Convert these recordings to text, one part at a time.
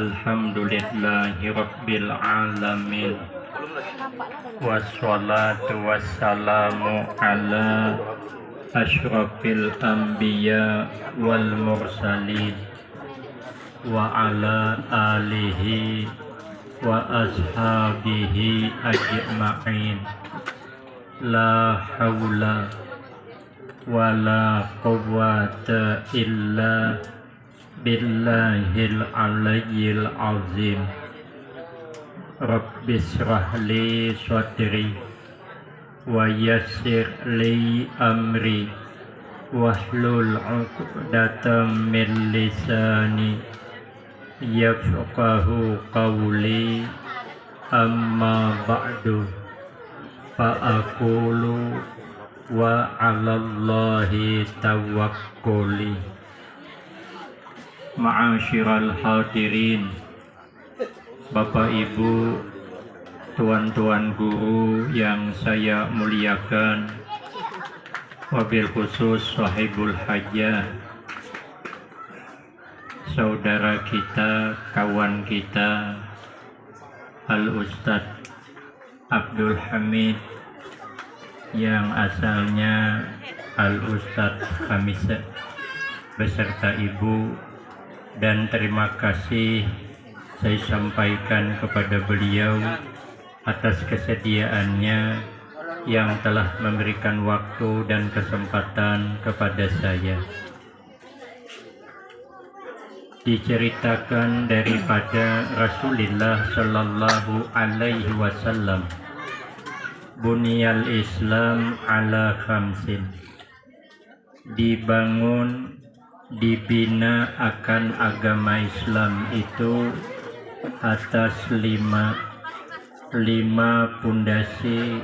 Alhamdulillahi Rabbil Alamin. Wassalatu wassalamu ala asyrafil anbiya wal mursalin wa ala alihi wa ashabihi ajma'in. La hawla wa la quwwata illa billahil aliyyil azim. Rabbi shrah li sadri wa yassir li amri wahlul 'uqdatam min lisani yafqahu qawli. Amma ba'du, fa aqulu wa 'alallahi tawakkuli. Ma'asyiral hadirin, Bapak Ibu, tuan-tuan guru yang saya muliakan, wabil khusus sahibul hajah, saudara kita, kawan kita, Al-Ustadz Abdul Hamid yang asalnya Al-Ustadz Khamisa beserta Ibu, dan terima kasih saya sampaikan kepada beliau atas kesediaannya yang telah memberikan waktu dan kesempatan kepada saya. Diceritakan daripada Rasulullah Sallallahu Alaihi Wasallam, Bunyal Islam ala khamsin, dibangun, dibina akan agama Islam itu atas lima pondasi,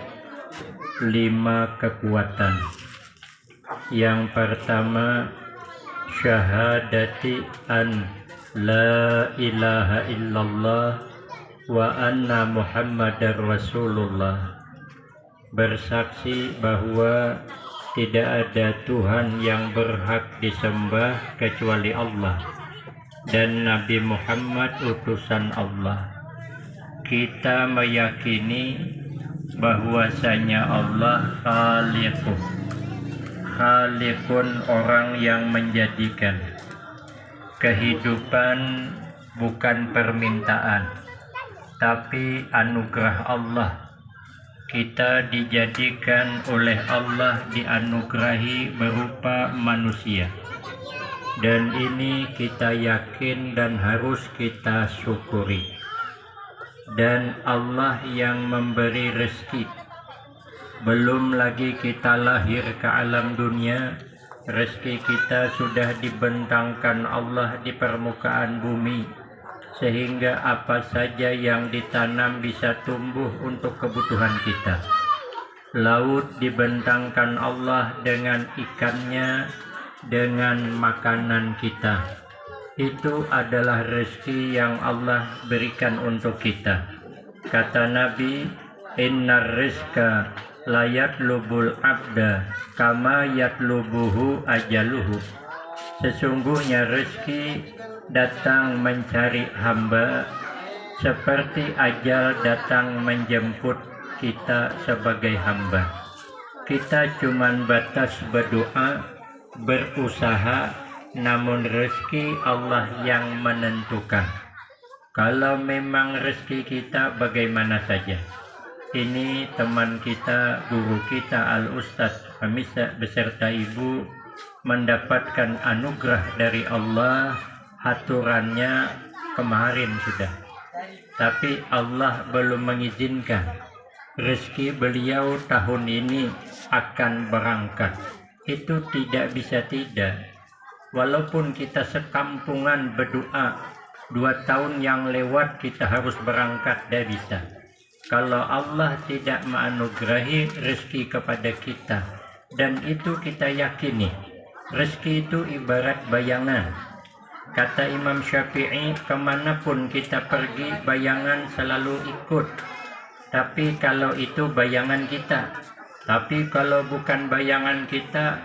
5 kekuatan. Yang pertama, syahadati an la ilaha illallah wa anna muhammadar rasulullah, bersaksi bahwa tidak ada Tuhan yang berhak disembah kecuali Allah dan Nabi Muhammad utusan Allah. Kita meyakini bahwasanya Allah Khaliqun, orang yang menjadikan. Kehidupan bukan permintaan, tapi anugerah Allah. Kita dijadikan oleh Allah, dianugerahi berupa manusia, dan ini kita yakin dan harus kita syukuri. Dan Allah yang memberi rezeki. Belum lagi kita lahir ke alam dunia, rezeki kita sudah dibentangkan Allah di permukaan bumi, sehingga apa saja yang ditanam bisa tumbuh untuk kebutuhan kita. Laut dibentangkan Allah dengan ikannya, dengan makanan kita. Itu adalah rezeki yang Allah berikan untuk kita. Kata Nabi, innar rizqa la yatlubul abda kama yatlubuhu ajaluhu. Sesungguhnya rezeki datang mencari hamba seperti ajal datang menjemput kita sebagai hamba. Kita cuman batas berdoa, berusaha, namun rezeki Allah yang menentukan. Kalau memang rezeki kita bagaimana saja. Ini teman kita, guru kita Al-Ustadz Khamisa beserta Ibu mendapatkan anugerah dari Allah. Aturannya kemarin sudah, tapi Allah belum mengizinkan. Rezeki beliau tahun ini akan berangkat. Itu tidak bisa tidak. Walaupun kita sekampungan berdoa 2 tahun yang lewat kita harus berangkat, tidak bisa. Kalau Allah tidak menganugerahi rezeki kepada kita, dan itu kita yakini, rezeki itu ibarat bayangan. Kata Imam Syafi'i, kemanapun kita pergi, bayangan selalu ikut. Tapi kalau itu bayangan kita, tapi kalau bukan bayangan kita,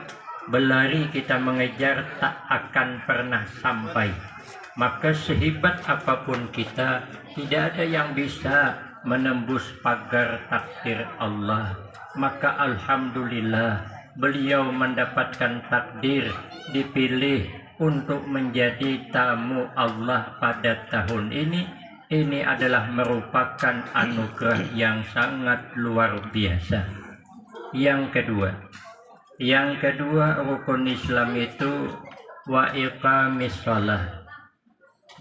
berlari kita mengejar tak akan pernah sampai. Maka sehebat apapun kita, tidak ada yang bisa menembus pagar takdir Allah. Maka alhamdulillah, beliau mendapatkan takdir dipilih untuk menjadi tamu Allah pada tahun ini. Ini adalah merupakan anugerah yang sangat luar biasa. Yang kedua, rukun Islam itu wa iqamis shalah,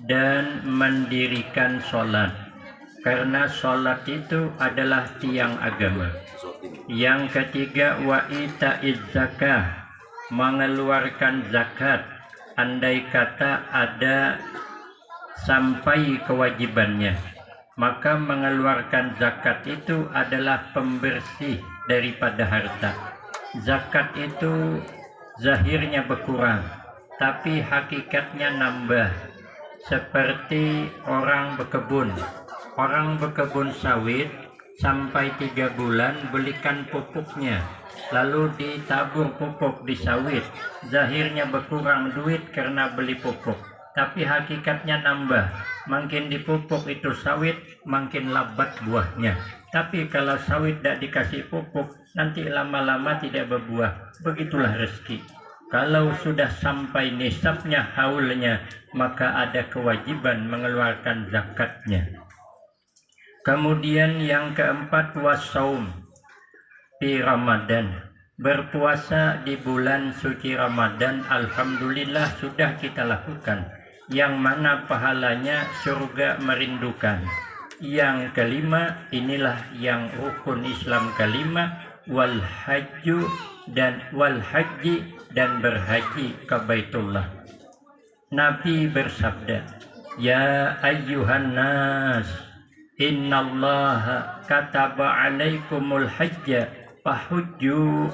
dan mendirikan sholat, karena sholat itu adalah tiang agama. Yang ketiga, wa ita'iz zakah, mengeluarkan zakat andai kata ada sampai kewajibannya. Maka mengeluarkan zakat itu adalah pembersih daripada harta. Zakat itu zahirnya berkurang, tapi hakikatnya nambah. Seperti orang berkebun sawit, sampai 3 bulan belikan pupuknya, lalu ditabur pupuk di sawit. Zahirnya berkurang duit karena beli pupuk, tapi hakikatnya nambah. Makin dipupuk itu sawit, makin lebat buahnya. Tapi kalau sawit tidak dikasih pupuk, nanti lama-lama tidak berbuah. Begitulah rezeki. Kalau sudah sampai nisabnya, haulnya, maka ada kewajiban mengeluarkan zakatnya. Kemudian yang keempat, wassaum di Ramadan, berpuasa di bulan suci Ramadan. Alhamdulillah sudah kita lakukan, yang mana pahalanya surga merindukan. Yang kelima, inilah yang rukun Islam kelima, wal haji dan berhaji ke Baitullah. Nabi bersabda, ya ayyuhan nas, innallaha kataba alaikumul hajja fahujju.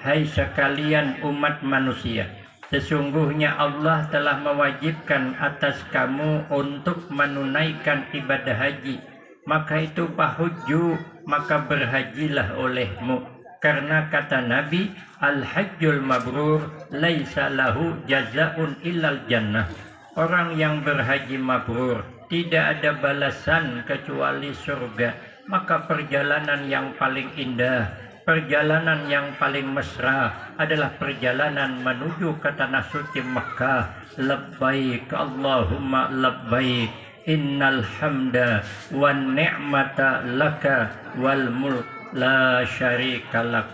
Hai sekalian umat manusia, sesungguhnya Allah telah mewajibkan atas kamu untuk menunaikan ibadah haji. Maka itu fahujju, maka berhajilah olehmu. Karena kata Nabi, al-hajjul mabrur laisa lahu jazaun illal jannah. Orang yang berhaji mabrur tidak ada balasan kecuali surga. Maka perjalanan yang paling indah, perjalanan yang paling mesra adalah perjalanan menuju ke tanah suci Makkah. Labbaik Allahumma labbaik, innal hamda wan ni'mata laka wal mulk la syarikalak.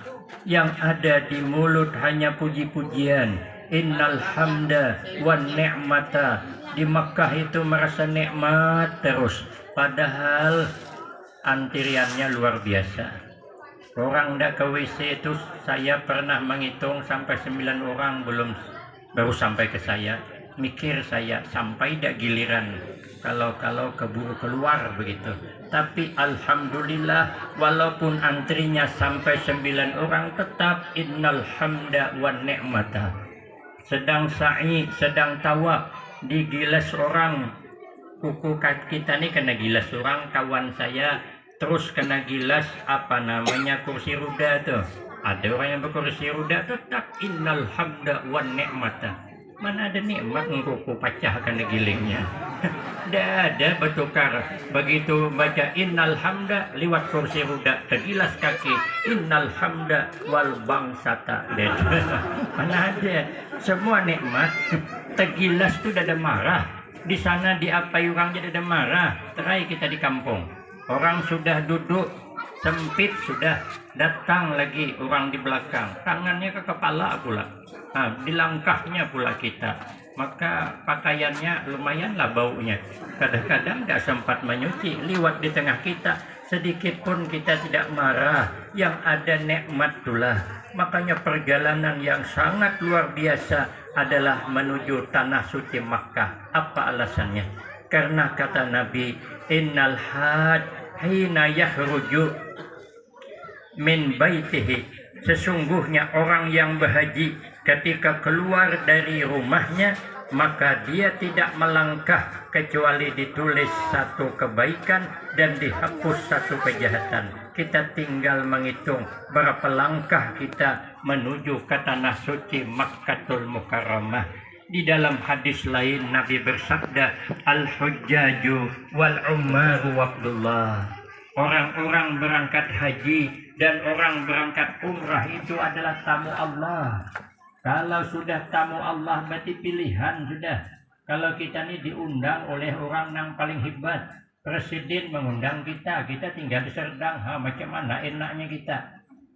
Yang ada di mulut hanya puji-pujian. Innal hamda wan ni'mata. Di Makkah itu merasa nikmat terus, padahal antriannya luar biasa. Orang tidak ke WC itu, saya pernah menghitung sampai 9 orang baru sampai ke saya. Mikir saya, sampai tidak giliran kalau keburu keluar begitu. Tapi alhamdulillah, walaupun antrinya sampai 9 orang, tetap innal hamda wan ni'mata. Sedang sa'i, sedang tawaf, digilas orang. Kuku kita nih kena gilas orang, kawan saya terus kena gilas kursi roda tuh. Ada orang yang berkursi roda, tetap innal hamda wan ni'mata. Mana ada nikmat kuku pecah kena gilingnya. Tidak ada bertukar. Begitu baca innal hamda, liwat kursi roda, tergilas kaki. Innal hamda wal bangsata. Mana ada. Semua nikmat tergilas itu tidak ada marah. Di sana diapai orang jadi ada marah. Terai kita di kampung, orang sudah duduk sempit, sudah datang lagi orang di belakang, tangannya ke kepala pula. Di langkahnya pula kita. Maka pakaiannya lumayanlah baunya. Kadang-kadang tidak sempat menyuci, liwat di tengah kita, sedikit pun kita tidak marah. Yang ada nikmat itulah. Makanya perjalanan yang sangat luar biasa adalah menuju tanah suci Makkah. Apa alasannya? Karena kata Nabi, innal hajj hina yahruju min baitihi. Sesungguhnya orang yang berhaji ketika keluar dari rumahnya, maka dia tidak melangkah kecuali ditulis satu kebaikan dan dihapus satu kejahatan. Kita tinggal menghitung berapa langkah kita menuju ke tanah suci Makkatul Mukarramah. Di dalam hadis lain Nabi bersabda, al-hujjaju wal ummaru waqdullah. Orang-orang berangkat haji dan orang berangkat umrah itu adalah tamu Allah. Kalau sudah tamu Allah berarti pilihan sudah. Kalau kita ini diundang oleh orang yang paling hebat, presiden mengundang kita, kita tinggal di Serdang, macam mana enaknya kita.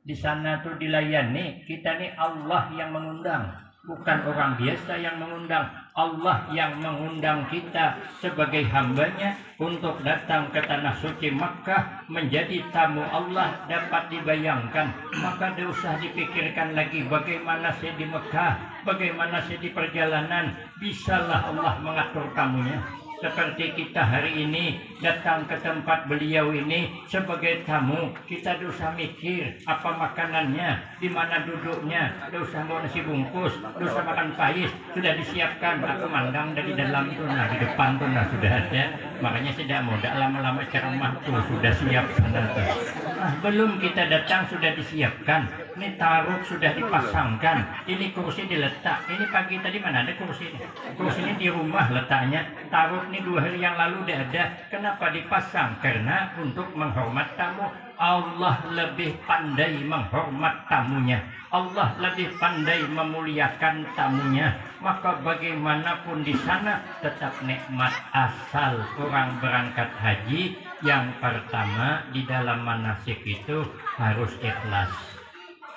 Di sana tuh dilayani, kita ini Allah yang mengundang. Bukan orang biasa yang mengundang, Allah yang mengundang kita sebagai hambanya untuk datang ke tanah suci Makkah menjadi tamu Allah. Dapat dibayangkan, maka tidak usah dipikirkan lagi bagaimana saya di Makkah, bagaimana saya di perjalanan. Bisalah Allah mengatur tamunya. Seperti kita hari ini datang ke tempat beliau ini sebagai tamu, kita dosa mikir apa makanannya, di mana duduknya, dosa mau nasi bungkus, dosa makan pais, sudah disiapkan. Aku mandang dari dalam itu, nah di depan tuh nah sudah ada. Makanya tidak mau lama-lama ceramah tuh sudah siap sana tuh. Nah, belum kita datang sudah disiapkan. Ini taruh sudah dipasangkan, ini kursi diletak. Ini pagi tadi mana ada kursi ini? Kursi ini di rumah letaknya. Taruh ini 2 hari yang lalu tidak ada. Kenapa dipasang? Karena untuk menghormat tamu. Allah lebih pandai menghormat tamunya. Allah lebih pandai memuliakan tamunya. Maka bagaimanapun di sana tetap nikmat. Asal orang berangkat haji, yang pertama di dalam manasik itu harus ikhlas.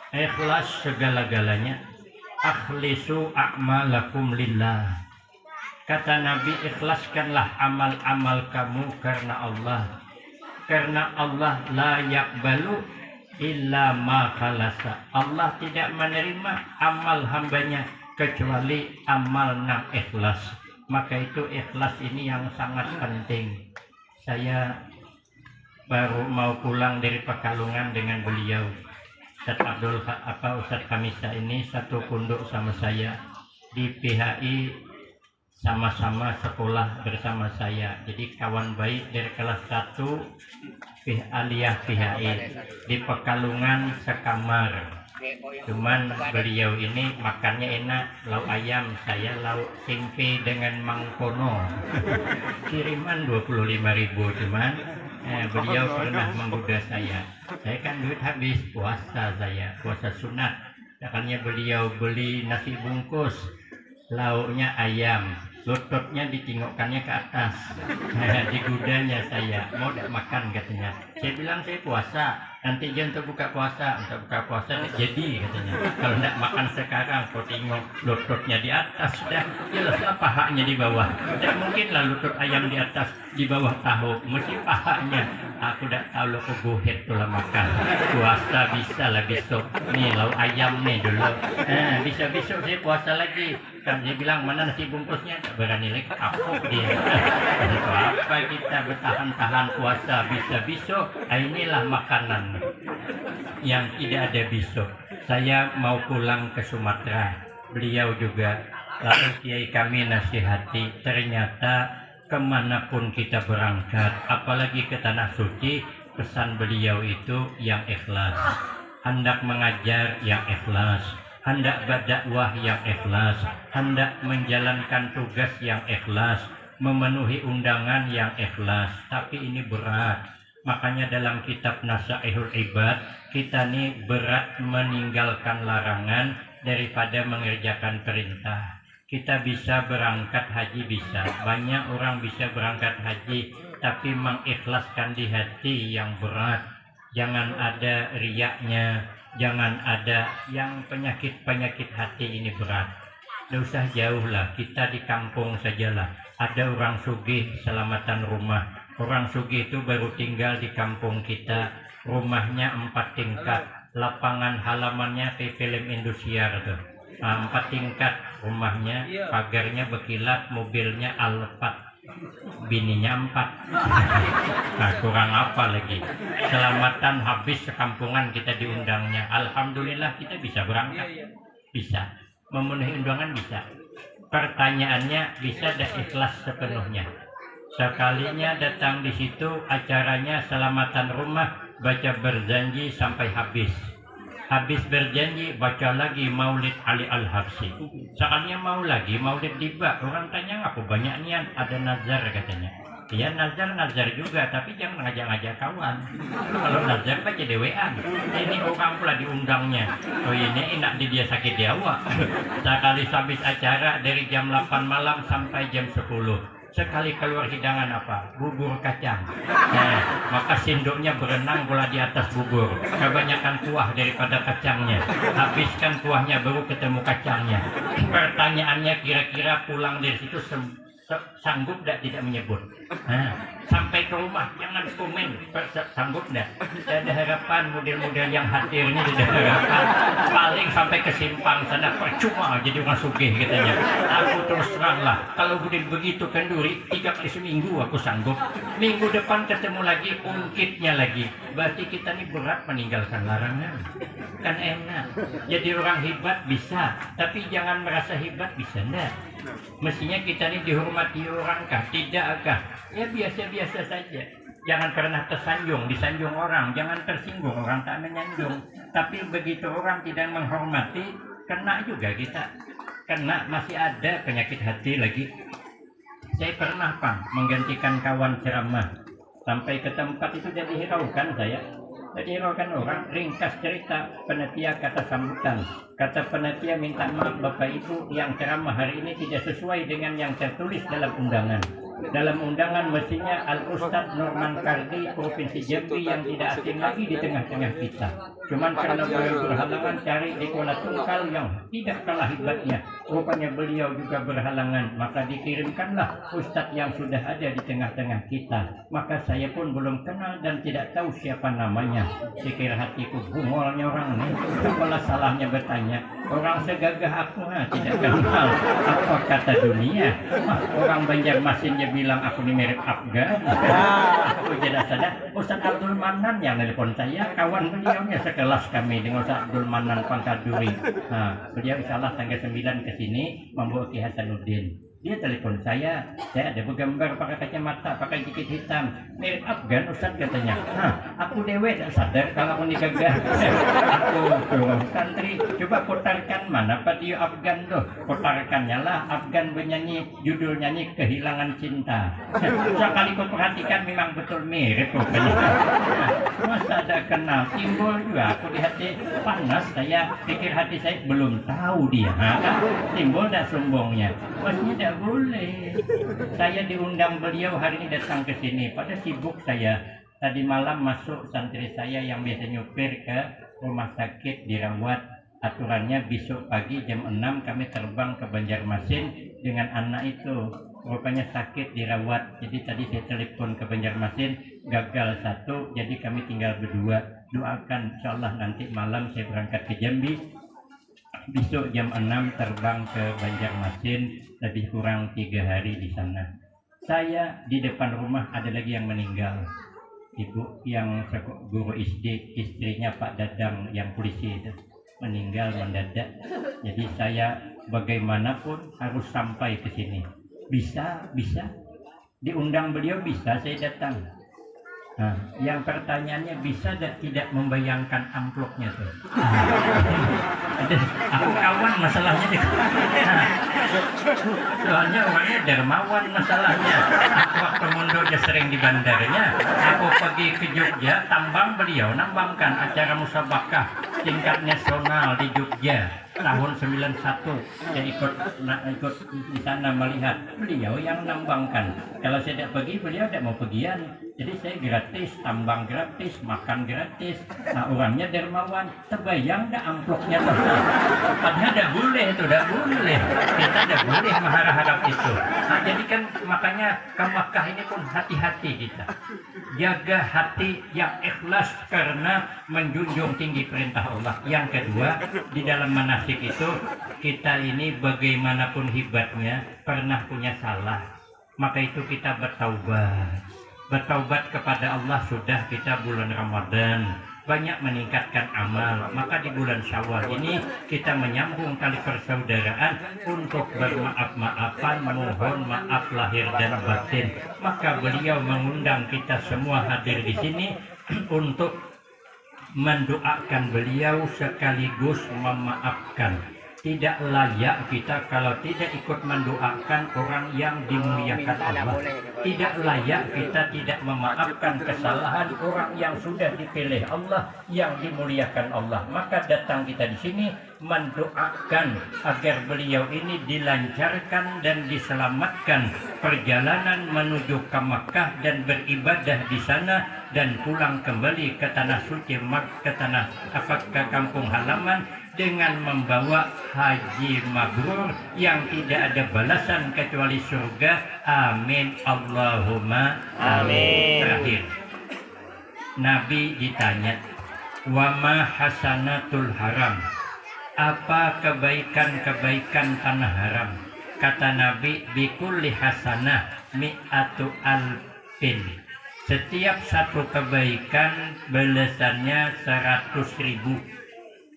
Ikhlas segala-galanya. Akhlisu a'malakum lillah. Kata Nabi, ikhlaskanlah amal-amal kamu karena Allah. Karena Allah la yaqbalu illa ma khalasa. Allah tidak menerima amal hambanya kecuali amal yang ikhlas. Maka itu ikhlas ini yang sangat penting. Saya baru mau pulang dari Pekalongan dengan beliau. Ustaz Khamisa ini satu pondok sama saya di PHI, sama-sama sekolah bersama saya. Jadi kawan baik dari kelas 1 aliyah PHI di Pekalongan sekamar. Cuman beliau ini makannya enak, lauk ayam, saya lauk tempe dengan mangkono. Kiriman 25.000 cuman beliau pernah menggoda saya kan duit habis, puasa saya, puasa sunat. Makanya beliau beli nasi bungkus, lauknya ayam, lututnya ditingokkannya ke atas. Digodanya saya, mau tidak makan katanya. Saya bilang saya puasa, nanti dia untuk buka puasa jadi katanya. Kalau tidak makan sekarang, kau tengok lututnya di atas, sudah jelaslah pahanya di bawah. Tidak mungkinlah lutut ayam di atas, di bawah tahu, mesti pahanya. Aku tidak tahu lo kebuhet tuh lah makan. Puasa bisa lah besok. Nih lauk ayam nih dulu. Bisa besok saya puasa lagi. Kan dia bilang mana nasi bungkusnya, tak berani lagi kapok dia. Itu apa kita bertahan-tahan puasa bisa besok. Inilah makanan yang tidak ada besok. Saya mau pulang ke Sumatera, beliau juga. Lalu kiai kami nasihati, ternyata kemanapun kita berangkat, apalagi ke tanah suci, pesan beliau itu yang ikhlas. Hendak mengajar yang ikhlas, hendak berdakwah yang ikhlas, hendak menjalankan tugas yang ikhlas, memenuhi undangan yang ikhlas. Tapi ini berat. Makanya dalam kitab Nasaihul Ibad, kita nih berat meninggalkan larangan daripada mengerjakan perintah. Kita bisa berangkat haji, bisa. Banyak orang bisa berangkat haji, tapi mengikhlaskan di hati yang berat. Jangan ada riaknya, jangan ada yang penyakit-penyakit hati ini berat. Tidak usah jauh lah, kita di kampung sajalah. Ada orang sugih selamatan rumah. Orang sugih itu baru tinggal di kampung kita. Rumahnya 4 tingkat, lapangan halamannya kayak film Indosiar tuh. 4 tingkat rumahnya, pagarnya berkilat, mobilnya Alphard, bininya 4. Nah, kurang apa lagi? Selamatan habis sekampungan kita diundangnya. Alhamdulillah kita bisa berangkat, bisa memenuhi undangan, bisa. Pertanyaannya, bisa dan ikhlas sepenuhnya. Sekalinya datang di situ, acaranya selamatan rumah, baca berjanji sampai habis. Habis berjanji baca lagi Maulid Ali Al-Habsyi. Soalnya mau lagi Maulid tiba. Orang tanya apa banyak niat, ada nazar katanya. Ya nazar juga, tapi jangan ngajak-ngajak kawan. Kalau nazar baca dewean. Ini orang pula diundangnya. Oh ini enak dia sakit di awak. Sekali habis acara dari jam 8 malam sampai jam 10. Sekali keluar hidangan apa? Bubur kacang. Nah, maka sendoknya berenang bola di atas bubur. Kebanyakan kuah daripada kacangnya. Habiskan kuahnya baru ketemu kacangnya. Pertanyaannya kira-kira pulang dari situ sanggup tidak menyebut. Nah, sampai ke rumah jangan komen sanggup tidak. Ada harapan model-model yang hadir ini tidak harapan. Paling sampai ke simpang sana percuma jadi orang sugih katanya. Aku terus teranglah kalau udah begitu kenduri 3 kali seminggu aku sanggup. Minggu depan ketemu lagi ungkitnya lagi. Berarti kita ini berat meninggalkan larangan. Kan enak. Jadi orang hebat bisa, tapi jangan merasa hebat bisa enggak. Mestinya kita ini dihormati orangkah? Tidakkah? Ya biasa-biasa saja. Jangan pernah tersanjung, disanjung orang. Jangan tersinggung, orang tak menyanjung. Tapi begitu orang tidak menghormati, kena juga kita. Kena, masih ada penyakit hati lagi. Saya pernah menggantikan kawan ceramah. Sampai ke tempat itu jadi hiraukan saya. Jadi hiraukan orang, ringkas cerita, panitia kata sambutan. Kata panitia minta maaf Bapak Ibu yang ceramah hari ini tidak sesuai dengan yang tertulis dalam undangan. Dalam undangan mestinya Al-Ustadz Norman Kardi Provinsi Jambi yang tidak asing lagi di tengah-tengah kita. Cuman karena beliau berhalangan cari di Kuala Tungkal yang tidak kalah hebatnya. Rupanya beliau juga berhalangan. Maka dikirimkanlah Ustadz yang sudah ada di tengah-tengah kita. Maka saya pun belum kenal dan tidak tahu siapa namanya. Pikir hatiku bungolnya orang ini. Apalah salahnya bertanya. Orang segagah aku tidak kenal. Apa kata dunia? Orang Banjarmasin bilang aku ini mirip Afgan. Aku tidak sadar. Ustaz Abdul Manan yang nelpon saya, kawan beliaunya sekelas kami dengan Ustaz Abdul Manan Pangkaduri. Nah, beliau insyaallah tanggal 9 ke sini membawa Ki Hasanuddin. Dia telepon saya ada bergambar pakai kacamata, pakai jakit hitam, mirip Afgan Ustaz katanya. Aku dewe tak sadar kalau aku ini gagah. Aku santri, coba putarkan mana video Afgan tuh. Putarkannya lah, Afgan bernyanyi, judul nyanyi Kehilangan Cinta. Sekali kau perhatikan memang betul mirip rupanya. Masa ada kenal, timbul juga aku di hati panas, saya pikir hati saya belum tahu dia. Timbul tak sombongnya. Maksudnya tidak boleh. Saya diundang beliau hari ini datang ke sini. Pada sibuk saya. Tadi malam masuk santri saya yang biasa nyupir ke rumah sakit dirawat. Aturannya besok pagi jam 6 kami terbang ke Banjarmasin dengan anak itu. Rupanya sakit dirawat. Jadi tadi saya telepon ke Banjarmasin, gagal 1. Jadi kami tinggal berdua. Doakan insyaallah nanti malam saya berangkat ke Jambi. Besok jam 6 terbang ke Banjarmasin, lebih kurang 3 hari di sana. Saya di depan rumah ada lagi yang meninggal. Ibu yang guru SD, istrinya Pak Dadang yang polisi itu meninggal mendadak. Jadi saya bagaimanapun harus sampai ke sini. Bisa diundang beliau bisa saya datang. Nah, yang pertanyaannya bisa tidak membayangkan amplopnya tuh. Aku kawan masalahnya deh. Soalnya orangnya dermawan masalahnya. Aku waktu mondoknya sering di bandarnya. Aku pergi ke Jogja, tambang beliau nambangkan acara musabakah tingkat nasional di Jogja tahun 91. Saya ikut di sana melihat beliau yang nambangkan. Kalau saya tidak pergi, beliau tidak mau pergian. Jadi saya gratis, tambang gratis, makan gratis. Nah, orangnya dermawan. Terbayang dah amplopnya tuh. Padahal tidak boleh itu, tidak boleh. Kita tidak boleh mengharap-harap itu. Nah, jadi kan makanya ke Makkah ini pun hati-hati kita. Jaga hati yang ikhlas karena menjunjung tinggi perintah Allah. Yang kedua, di dalam manasik itu kita ini bagaimanapun hebatnya pernah punya salah. Maka itu kita bertaubat kepada Allah. Sudah kita bulan Ramadan banyak meningkatkan amal, maka di bulan Syawal ini kita menyambung tali persaudaraan untuk bermaaf-maafan, mohon maaf lahir dan batin. Maka beliau mengundang kita semua hadir di sini untuk mendoakan beliau sekaligus memaafkan. Tidak layak kita kalau tidak ikut mendoakan orang yang dimuliakan Allah. Tidak layak kita tidak memaafkan kesalahan orang yang sudah dipilih Allah, yang dimuliakan Allah. Maka datang kita di sini mendoakan agar beliau ini dilancarkan dan diselamatkan perjalanan menuju ke Makkah dan beribadah di sana dan pulang kembali ke tanah suci, ke kampung halaman dengan membawa haji mabrur yang tidak ada balasan kecuali surga. Amin Allahumma amin. Terakhir, Nabi ditanya, wa ma hasanatul haram, apa kebaikan-kebaikan tanah haram? Kata Nabi, bikulli hasanah mi'atu alfin, setiap satu kebaikan balasannya 100.000.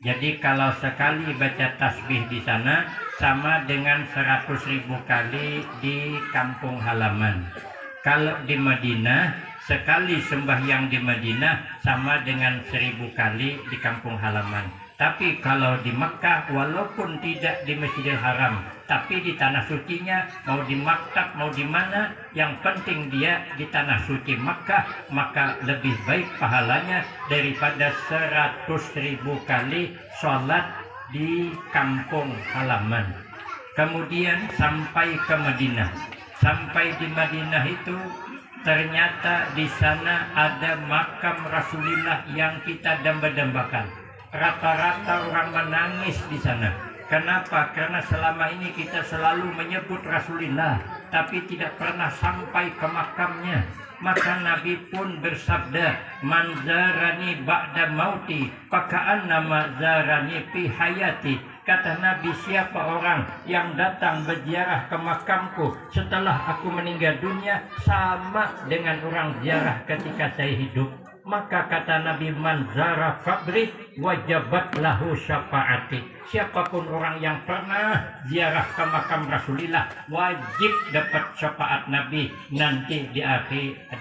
Jadi kalau sekali baca tasbih di sana sama dengan 100.000 kali di kampung halaman. Kalau di Madinah, sekali sembahyang di Madinah sama dengan 1000 kali di kampung halaman. Tapi kalau di Makkah, walaupun tidak di Masjidil Haram, tapi di tanah sucinya, mau di maktab, mau di mana, yang penting dia di tanah suci Makkah, maka lebih baik pahalanya daripada 100.000 kali sholat di kampung halaman. Kemudian sampai ke Madinah. Sampai di Madinah itu ternyata di sana ada makam Rasulullah yang kita damba-dambakan. Rata-rata orang menangis di sana. Kenapa? Karena selama ini kita selalu menyebut Rasulullah, tapi tidak pernah sampai ke makamnya. Maka Nabi pun bersabda, man zarani ba'da mauti faka'annama zarani fi hayati. Kata Nabi, siapa orang yang datang berziarah ke makamku setelah aku meninggal dunia, sama dengan orang ziarah ketika saya hidup. Maka kata Nabi, man zara qabri wajabat lahu syafaati. Siapapun orang yang pernah ziarah ke makam Rasulullah wajib dapat syafaat Nabi nanti di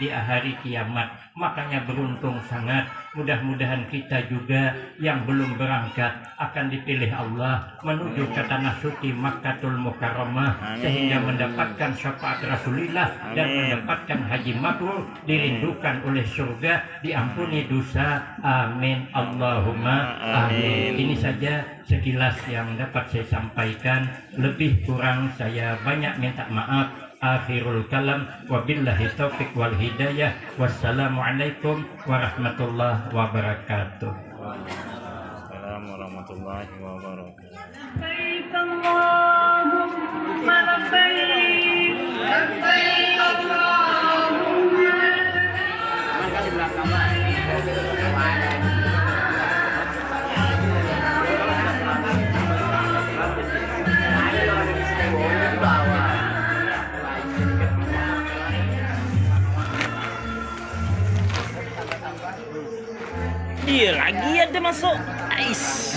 hari kiamat. Makanya beruntung sangat. Mudah-mudahan kita juga yang belum berangkat akan dipilih Allah menuju ke tanah suci Makkatul Mukarramah, sehingga mendapatkan syafaat Rasulullah dan mendapatkan haji mabrur, dirindukan oleh surga, diampuni dosa. Amin Allahumma amin. Ini saja sekilas yang dapat saya sampaikan. Lebih kurang saya banyak minta maaf. Akhirul kalam, wabillahi taufiq wal hidayah. Wassalamualaikum warahmatullahi wabarakatuh. Waalaikumsalam warahmatullahi wabarakatuh. Labbaik Allahumma labbaik, labbaik Allahumma Dia lagi ada masuk. Ais.